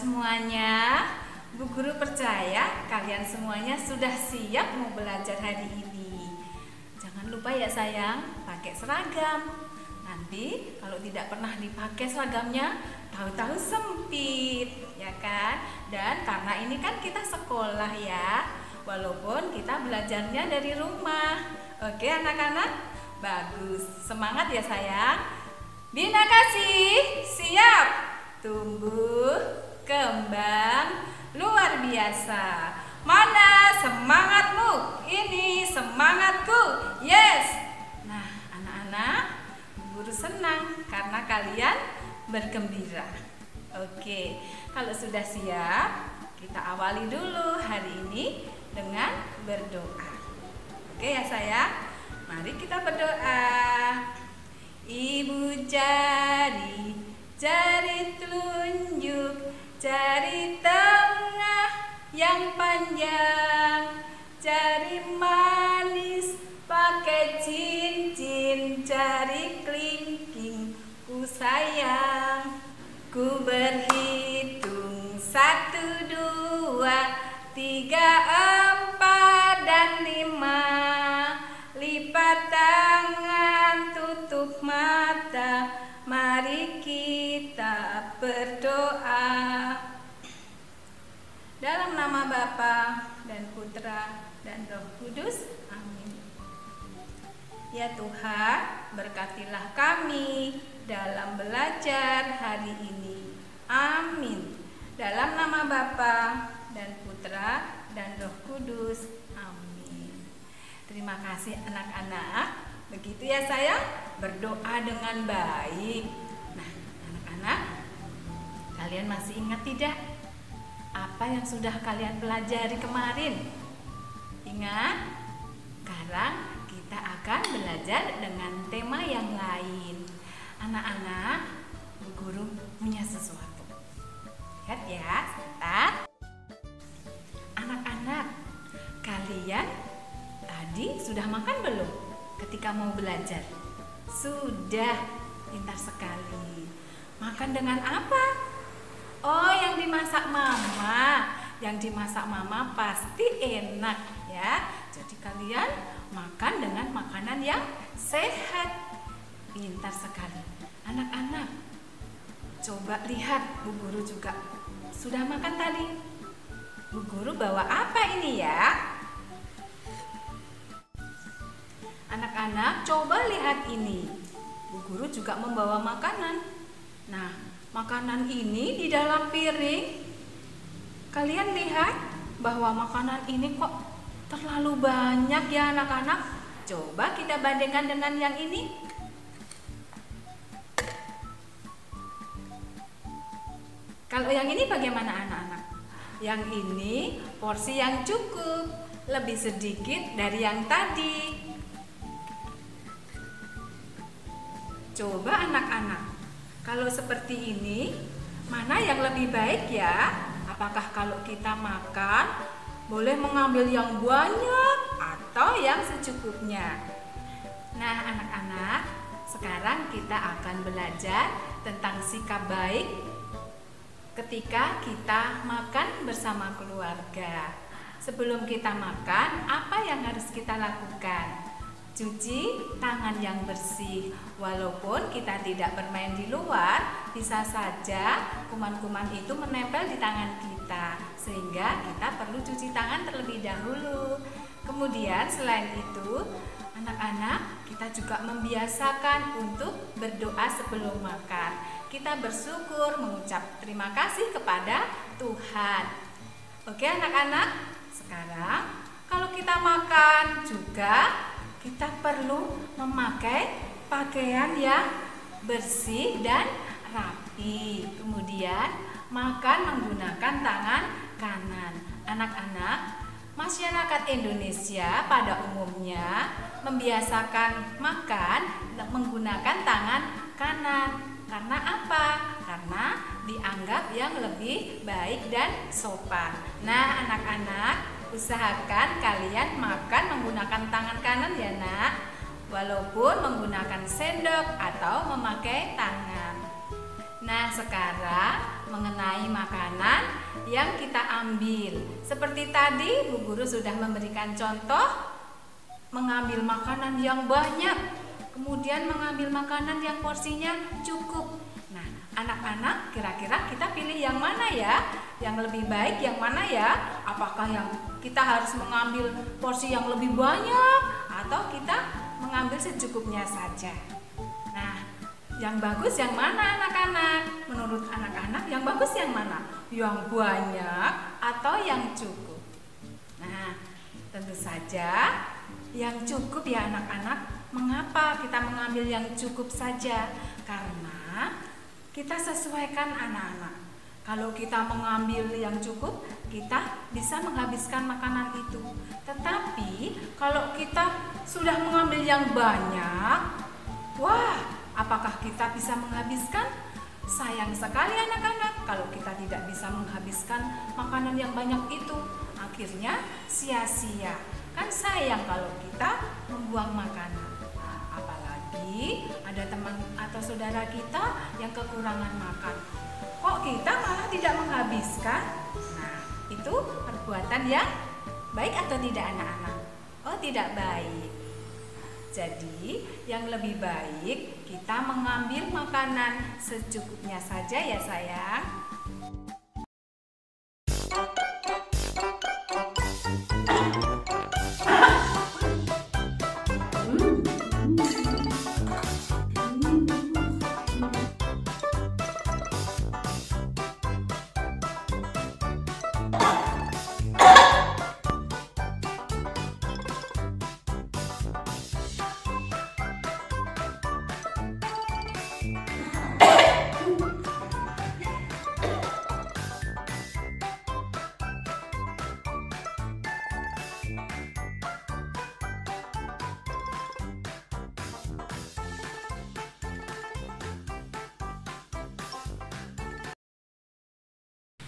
semuanya? Bu Guru percaya kalian semuanya sudah siap mau belajar hari ini. Jangan lupa ya sayang, pakai seragam. Nanti kalau tidak pernah dipakai seragamnya, tahu-tahu sempit, ya kan? Dan karena ini kan kita sekolah ya, walaupun kita belajarnya dari rumah. Oke anak-anak? Bagus, semangat ya sayang. Bina kasih, siap. Tumbuh, kembang, luar biasa. Mana semangatmu? Ini semangatku. Yes. Nah, anak-anak, guru senang karena kalian bergembira. Oke, kalau sudah siap, kita awali dulu hari ini dengan berdoa. Oke ya sayang, mari kita berdoa. Ibu jari telunjuk, jari tengah yang panjang, jari manis pakai cincin, jari kelingking ku sayang. Ku berhitung 1, 2, 3, 4 dan 5. Lipat tangan, tutup mata, mari kita berdoa. Dalam nama Bapa dan Putra dan Roh Kudus, amin. Ya Tuhan, berkatilah kami dalam belajar hari ini, amin. Dalam nama Bapa dan Putra dan Roh Kudus, amin. Terima kasih anak-anak. Begitu ya sayang, berdoa dengan baik. Nah anak-anak, kalian masih ingat tidak apa yang sudah kalian pelajari kemarin? Ingat? Sekarang kita akan belajar dengan tema yang lain. Anak-anak, Bu Guru punya sesuatu. Lihat ya, sebentar. Anak-anak, kalian tadi sudah makan belum ketika mau belajar? Sudah, pintar sekali. Makan dengan apa? Oh, yang dimasak mama. Yang dimasak mama pasti enak ya. Jadi kalian makan dengan makanan yang sehat. Pintar sekali. Anak-anak, coba lihat, Bu Guru juga sudah makan tadi. Bu Guru bawa apa ini ya? Anak-anak, coba lihat ini. Bu Guru juga membawa makanan. Nah, makanan ini di dalam piring. Kalian lihat bahwa makanan ini kok terlalu banyak ya anak-anak. Coba kita bandingkan dengan yang ini. Kalau yang ini bagaimana anak-anak? Yang ini porsi yang cukup, lebih sedikit dari yang tadi. Coba anak-anak, kalau seperti ini, mana yang lebih baik ya? Apakah kalau kita makan, boleh mengambil yang banyak atau yang secukupnya? Nah anak-anak, sekarang kita akan belajar tentang sikap baik ketika kita makan bersama keluarga. Sebelum kita makan, apa yang harus kita lakukan? Cuci tangan yang bersih. Walaupun kita tidak bermain di luar, bisa saja kuman-kuman itu menempel di tangan kita, sehingga kita perlu cuci tangan terlebih dahulu. Kemudian selain itu, anak-anak, kita juga membiasakan untuk berdoa sebelum makan. Kita bersyukur, mengucap terima kasih kepada Tuhan. Oke anak-anak, sekarang kalau kita makan juga kita perlu memakai pakaian yang bersih dan rapi. Kemudian makan menggunakan tangan kanan. Anak-anak, masyarakat Indonesia pada umumnya membiasakan makan menggunakan tangan kanan. Karena apa? Karena dianggap yang lebih baik dan sopan. Nah anak-anak, usahakan kalian makan menggunakan tangan kanan ya nak, walaupun menggunakan sendok atau memakai tangan. Nah, sekarang mengenai makanan yang kita ambil. Seperti tadi Bu Guru sudah memberikan contoh mengambil makanan yang banyak, kemudian mengambil makanan yang porsinya cukup. Nah, anak-anak kira-kira kita pilih yang mana ya? Yang lebih baik yang mana ya? Apakah yang kita harus mengambil porsi yang lebih banyak atau kita mengambil secukupnya saja? Nah, yang bagus yang mana anak-anak? Menurut anak-anak yang bagus yang mana? Yang banyak atau yang cukup? Nah, tentu saja yang cukup ya anak-anak. Mengapa kita mengambil yang cukup saja? Karena kita sesuaikan anak-anak. Kalau kita mengambil yang cukup, kita bisa menghabiskan makanan itu. Tetapi kalau kita sudah mengambil yang banyak, wah, apakah kita bisa menghabiskan? Sayang sekali anak-anak kalau kita tidak bisa menghabiskan makanan yang banyak itu. Akhirnya sia-sia. Kan sayang kalau kita membuang makanan. Apalagi ada teman atau saudara kita yang kekurangan makan. Kok kita malah tidak menghabiskan? Nah, itu perbuatan yang baik atau tidak anak-anak? Oh, tidak baik. Jadi, yang lebih baik kita mengambil makanan secukupnya saja ya sayang.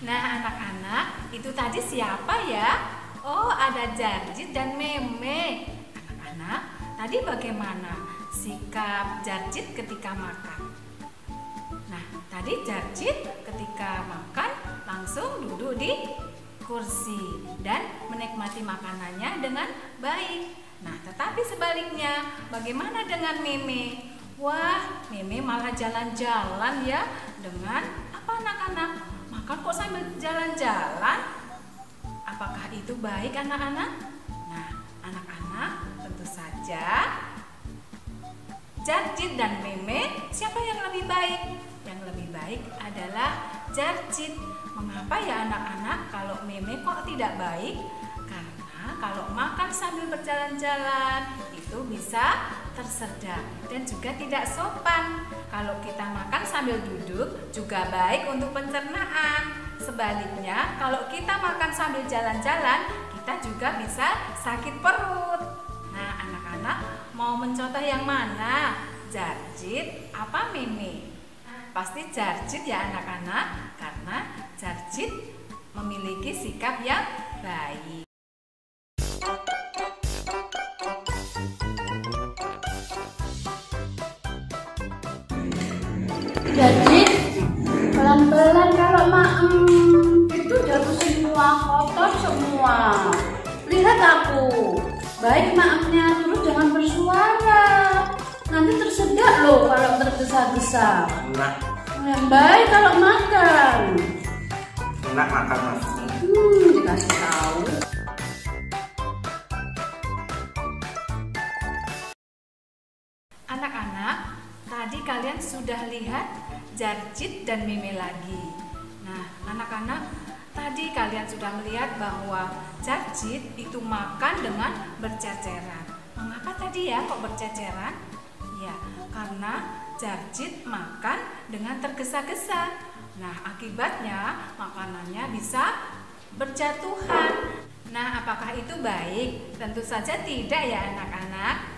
Nah, anak-anak, itu tadi siapa ya? Oh, ada Jarjit dan Meme. Anak-anak, tadi bagaimana sikap Jarjit ketika makan? Nah, tadi Jarjit ketika makan langsung duduk di kursi dan menikmati makanannya dengan baik. Nah, tetapi sebaliknya, bagaimana dengan Meme? Wah, Meme malah jalan-jalan ya dengan apa anak-anak? Makan kok sambil jalan-jalan? Apakah itu baik anak-anak? Nah, anak-anak tentu saja Jarjit dan Meme siapa yang lebih baik? Yang lebih baik adalah Jarjit. Mengapa ya anak-anak kalau Meme kok tidak baik? Karena kalau makan sambil berjalan-jalan itu bisa tersedak dan juga tidak sopan. Kalau kita makan sambil duduk juga baik untuk pencernaan. Sebaliknya, kalau kita makan sambil jalan-jalan, kita juga bisa sakit perut. Nah, anak-anak mau mencontoh yang mana? Jarjit apa Meme? Pasti Jarjit ya anak-anak, karena Jarjit memiliki sikap yang baik. Jadi pelan-pelan kalau itu jatuh semua, kotor semua. Lihat aku, baik maafnya, terus jangan bersuara. Nanti tersedak loh kalau tergesa-gesa. Enak. Yang baik kalau makan. Enak makan mas. Dikasih tahu. Anak-anak, tadi kalian sudah lihat Jarjit dan Meme lagi. Nah, anak-anak, tadi kalian sudah melihat bahwa Jarjit itu makan dengan berceceran. Mengapa tadi ya kok berceceran? Ya, karena Jarjit makan dengan tergesa-gesa. Nah, akibatnya makanannya bisa berjatuhan. Nah, apakah itu baik? Tentu saja tidak ya anak-anak.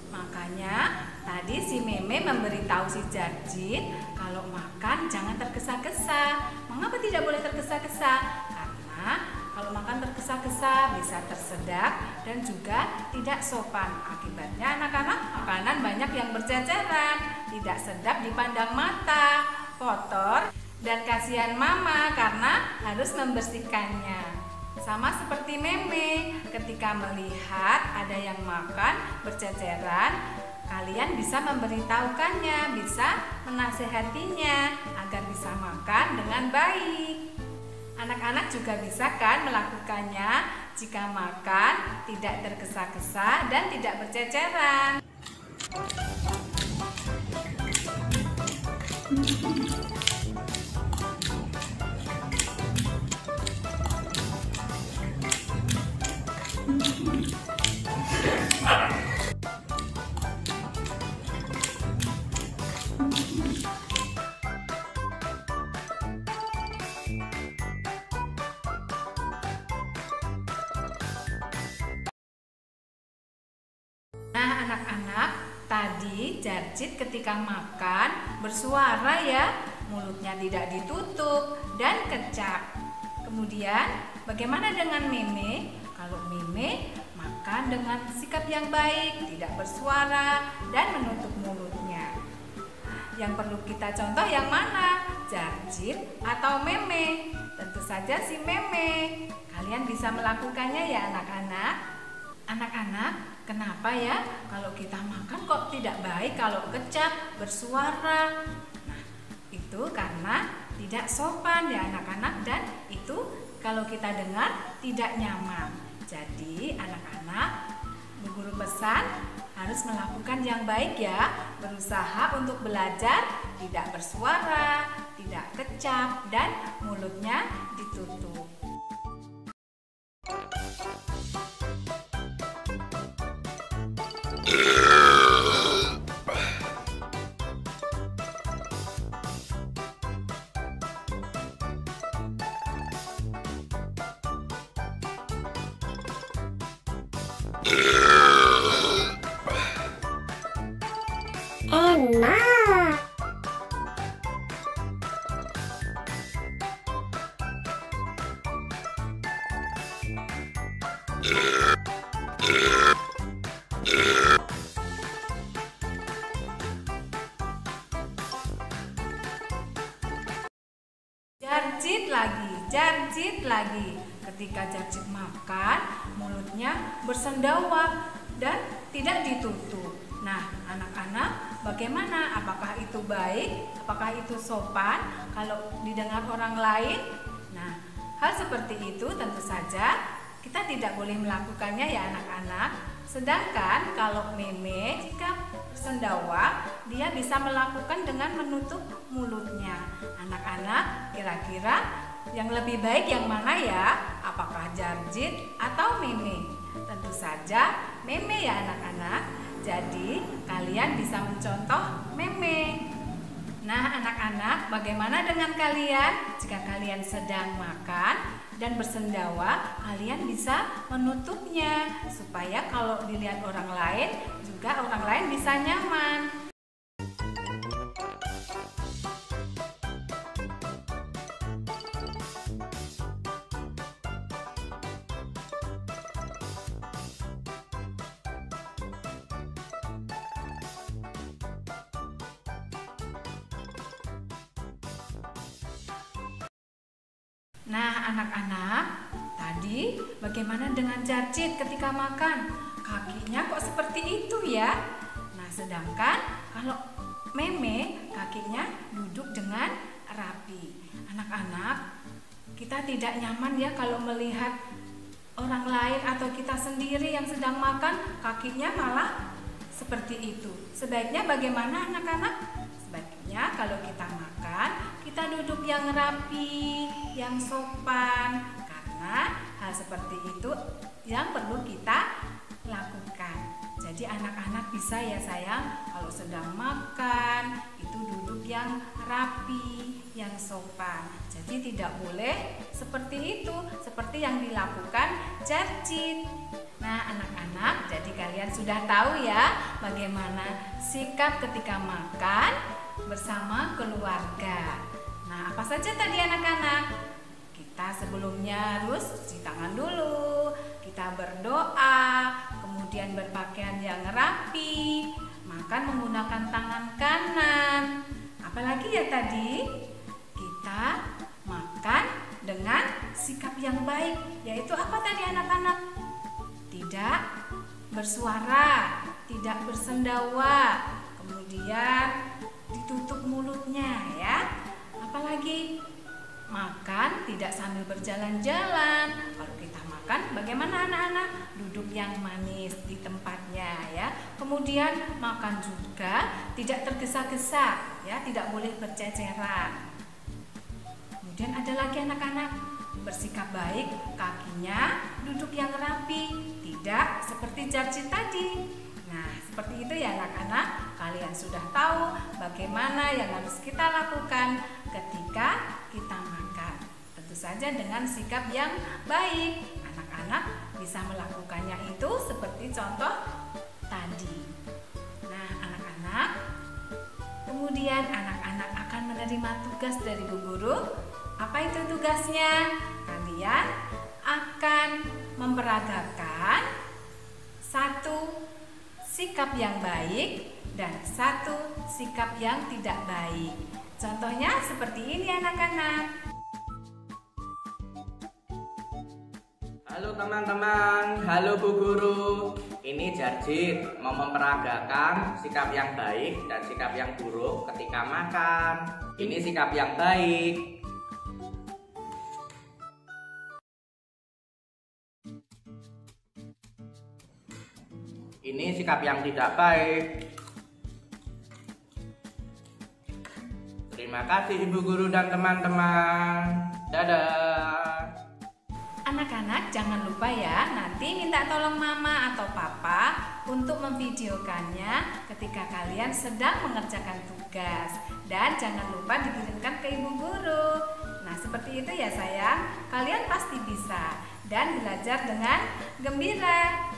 Makanya tadi si Meme memberitahu si Jarjit kalau makan jangan tergesa-gesa. Mengapa tidak boleh tergesa-gesa? Karena kalau makan tergesa-gesa bisa tersedak dan juga tidak sopan. Akibatnya anak-anak makanan banyak yang berceceran, tidak sedap dipandang mata. kotor dan kasihan mama karena harus membersihkannya. Sama seperti Meme, ketika melihat ada yang makan berceceran, kalian bisa memberitahukannya, bisa menasehatinya agar bisa makan dengan baik. Anak-anak juga bisa kan melakukannya jika makan tidak tergesa-gesa dan tidak berceceran. Nah, anak-anak, tadi Jarjit ketika makan bersuara ya, mulutnya tidak ditutup dan kecap. Kemudian, bagaimana dengan Meme? Kalau Meme makan dengan sikap yang baik, tidak bersuara dan menutup mulutnya. Yang perlu kita contoh yang mana? Jarjit atau Meme? Tentu saja si Meme. Kalian bisa melakukannya ya anak-anak. Anak-anak, kenapa ya kalau kita makan kok tidak baik kalau kecap, bersuara? Nah, itu karena tidak sopan ya anak-anak, dan itu kalau kita dengar tidak nyaman. Jadi anak-anak, Bu Guru pesan harus melakukan yang baik ya, berusaha untuk belajar tidak bersuara, tidak kecap, dan mulutnya ditutup. Enak. Jarjit lagi. Ketika Jarjit makan, mulutnya bersendawak dan tidak ditutup. Nah, anak-anak, bagaimana? Apakah itu baik? Apakah itu sopan kalau didengar orang lain? Nah, hal seperti itu tentu saja kita tidak boleh melakukannya ya anak-anak. Sedangkan kalau Meme jika bersendawak, dia bisa melakukan dengan menutup mulutnya. Anak-anak, kira-kira yang lebih baik yang mana ya? Apakah Jarjit atau Meme? Tentu saja Meme ya anak-anak. Jadi kalian bisa mencontoh Meme. Nah anak-anak, bagaimana dengan kalian? Jika kalian sedang makan dan bersendawa, kalian bisa menutupnya supaya kalau dilihat orang lain juga orang lain bisa nyaman. Nah anak-anak, tadi bagaimana dengan Jarjit ketika makan? Kakinya kok seperti itu ya? Nah sedangkan kalau Meme kakinya duduk dengan rapi. Anak-anak, kita tidak nyaman ya kalau melihat orang lain atau kita sendiri yang sedang makan kakinya malah seperti itu. Sebaiknya bagaimana anak-anak? Sebaiknya kalau kita makan, kita duduk yang rapi, yang sopan, karena hal seperti itu yang perlu kita lakukan. Jadi anak-anak bisa ya sayang, kalau sedang makan itu duduk yang rapi, yang sopan. Jadi tidak boleh seperti itu, seperti yang dilakukan Jarjit. Nah anak-anak, jadi kalian sudah tahu ya bagaimana sikap ketika makan bersama keluarga. Nah apa saja tadi anak-anak? Kita sebelumnya harus cuci tangan dulu, kita berdoa, kemudian berpakaian yang rapi, makan menggunakan tangan kanan. apalagi ya tadi kita makan dengan sikap yang baik, yaitu apa tadi anak-anak? Tidak bersuara, tidak bersendawa, kemudian ditutup mulutnya ya. Apalagi makan tidak sambil berjalan-jalan. Kalau kita makan bagaimana anak-anak? Duduk yang manis di tempatnya ya. Kemudian makan juga tidak tergesa-gesa ya, tidak boleh berceceran. Kemudian ada lagi anak-anak, bersikap baik, kakinya duduk yang rapi, tidak seperti Jarjit tadi. Nah, seperti itu ya anak-anak. Kalian sudah tahu bagaimana yang harus kita lakukan ketika kita makan. Tentu saja dengan sikap yang baik. Anak-anak bisa melakukannya itu seperti contoh tadi. Nah, anak-anak, kemudian anak-anak akan menerima tugas dari Bu Guru. Apa itu tugasnya? Kalian akan memperagakan satu sikap yang baik dan satu sikap yang tidak baik. Contohnya seperti ini anak-anak. Halo teman-teman, halo Bu Guru. Ini Jarjit mau memperagakan sikap yang baik dan sikap yang buruk ketika makan. Ini sikap yang baik. Ini sikap yang tidak baik. Terima kasih Ibu Guru dan teman-teman. Dadah. Anak-anak jangan lupa ya, nanti minta tolong mama atau papa untuk memvideokannya ketika kalian sedang mengerjakan tugas. Dan jangan lupa dikirimkan ke Ibu Guru. Nah, seperti itu ya sayang, kalian pasti bisa dan belajar dengan gembira.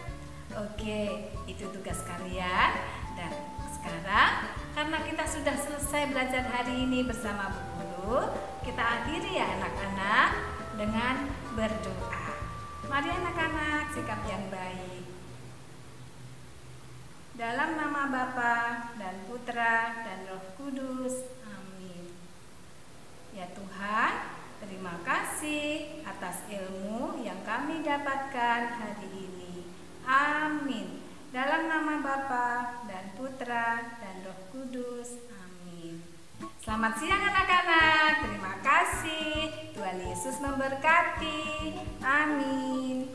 Oke, itu tugas kalian. Dan sekarang karena kita sudah selesai belajar hari ini bersama Bu Guru, kita akhiri ya anak-anak dengan berdoa. Mari anak-anak, sikap yang baik. Dalam nama Bapa dan Putra dan Roh Kudus. Amin. Ya Tuhan, terima kasih atas ilmu yang kami dapatkan hari ini. Amin. Dalam nama Bapa dan Putra dan Roh Kudus. Amin. Selamat siang anak-anak. Terima kasih. Tuhan Yesus memberkati. Amin.